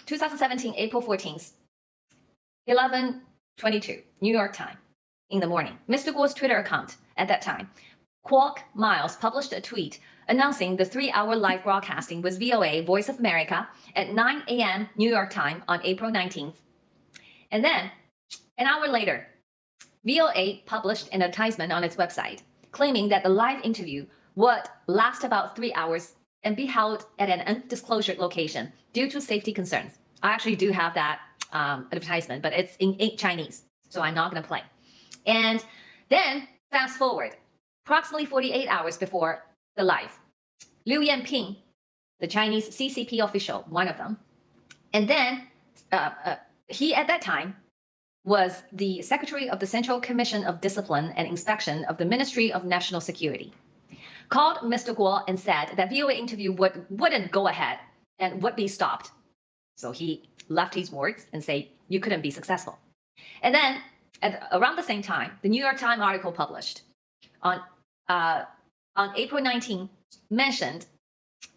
2017, April 14th, 11:22, New York time in the morning. Mr. Guo's Twitter account at that time, Quark Miles, published a tweet announcing the 3-hour live broadcasting with VOA, Voice of America, at 9 a.m. New York time on April 19th. And then, an hour later, VOA published an advertisement on its website claiming that the live interview would last about 3 hours and be held at an undisclosed location due to safety concerns. I actually do have that advertisement, but it's in Chinese, so I'm not going to play. And then, fast forward, approximately 48 hours before the live, Liu Yanping, the Chinese CCP official, one of them, and then he at that time was the Secretary of the Central Commission of Discipline and Inspection of the Ministry of National Security, called Mr. Guo and said that VOA interview wouldn't go ahead and would be stopped. So he left his words and said you couldn't be successful. And then around the same time, the New York Times article published on April 19 mentioned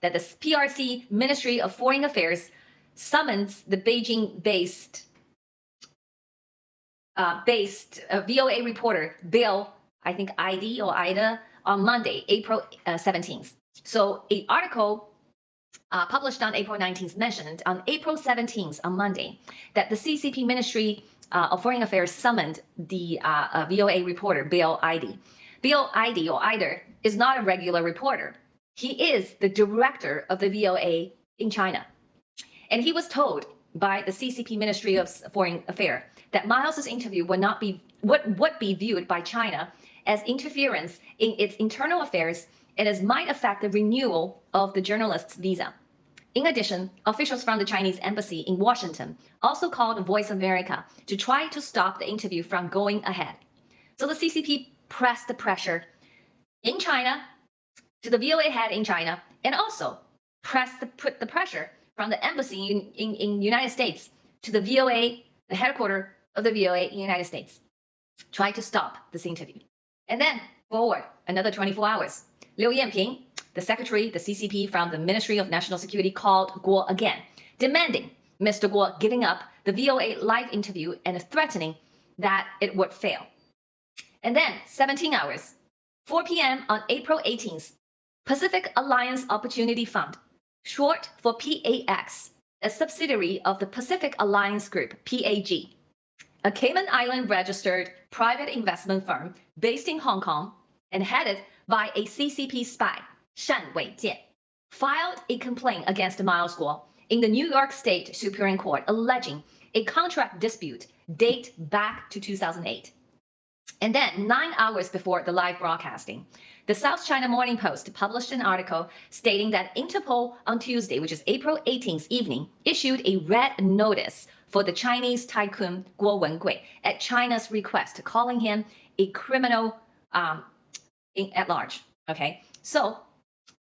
that the PRC Ministry of Foreign Affairs summons the Beijing-based VOA reporter Bill, I think ID or Ida, on Monday, April 17th. So an article published on April 19th mentioned on April 17th, on Monday, that the CCP Ministry of Foreign Affairs summoned the VOA reporter Bill ID. Bill ID or Ida is not a regular reporter. He is the director of the VOA in China. And he was told by the CCP Ministry of Foreign Affairs that Miles's interview would be viewed by China as interference in its internal affairs and as might affect the renewal of the journalist's visa. In addition, officials from the Chinese embassy in Washington also called Voice of America to try to stop the interview from going ahead. So the CCP pressed the pressure in China to the VOA head in China, and also put the pressure from the embassy in United States to the VOA, the headquarters of the VOA in the United States, try to stop this interview. And then forward another 24 hours, Liu Yanping, the secretary, the CCP from the Ministry of National Security, called Guo again, demanding Mr. Guo giving up the VOA live interview and threatening that it would fail. And then 17 hours, 4 p.m. on April 18th, Pacific Alliance Opportunity Fund, short for PAX, a subsidiary of the Pacific Alliance Group, PAG, a Cayman Island registered private investment firm based in Hong Kong and headed by a CCP spy, Shan Weijian, filed a complaint against Miles Guo in the New York State Superior Court alleging a contract dispute date back to 2008. And then 9 hours before the live broadcasting, the South China Morning Post published an article stating that Interpol on Tuesday, which is April 18th evening, issued a red notice for the Chinese tycoon Guo Wengui at China's request, calling him a criminal at large. Okay, so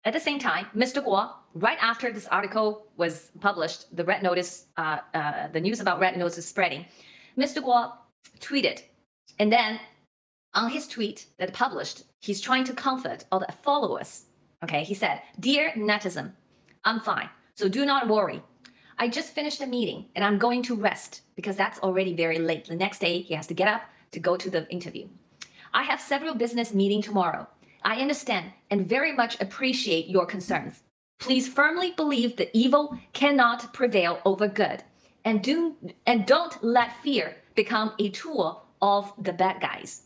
at the same time, Mr. Guo, right after this article was published, the red notice, the news about red notice is spreading, Mr. Guo tweeted, and then on his tweet that published, he's trying to comfort all the followers. Okay, he said, "Dear netizen, I'm fine, so do not worry. I just finished a meeting and I'm going to rest because that's already very late. The next day he has to get up to go to the interview. I have several business meetings tomorrow. I understand and very much appreciate your concerns. Please firmly believe the evil cannot prevail over good, and don't let fear become a tool of the bad guys."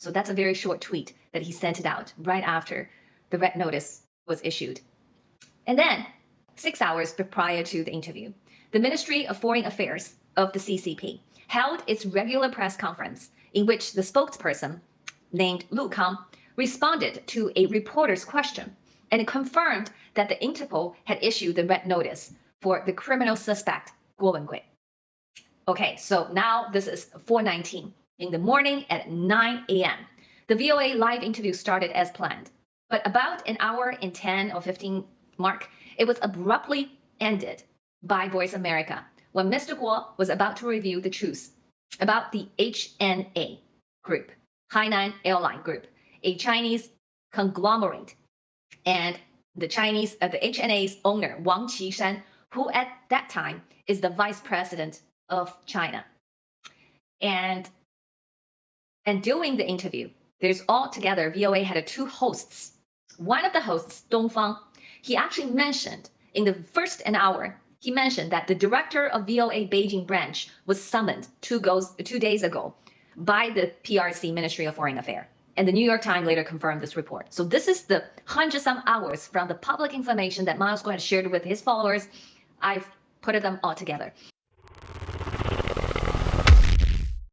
So that's a very short tweet that he sent it out right after the red notice was issued. And then 6 hours prior to the interview, the Ministry of Foreign Affairs of the CCP held its regular press conference in which the spokesperson named Lu Kang responded to a reporter's question and confirmed that the Interpol had issued the red notice for the criminal suspect Guo Wengui. Okay, so now this is 4:19 in the morning at 9 a.m. The VOA live interview started as planned, but about an hour and 10 or 15 mark, it was abruptly ended by Voice America when Mr. Guo was about to reveal the truth about the HNA group, Hainan Airline Group, a Chinese conglomerate, and the HNA's owner, Wang Qishan, who at that time is the vice president of China. And during the interview, there's altogether, VOA had two hosts. One of the hosts, Dongfang, he actually mentioned in the first an hour, he mentioned that the director of VOA Beijing branch was summoned 2 days ago by the PRC, Ministry of Foreign Affairs. And the New York Times later confirmed this report. So this is the 100-some hours from the public information that Miles Guo has shared with his followers. I've put them all together.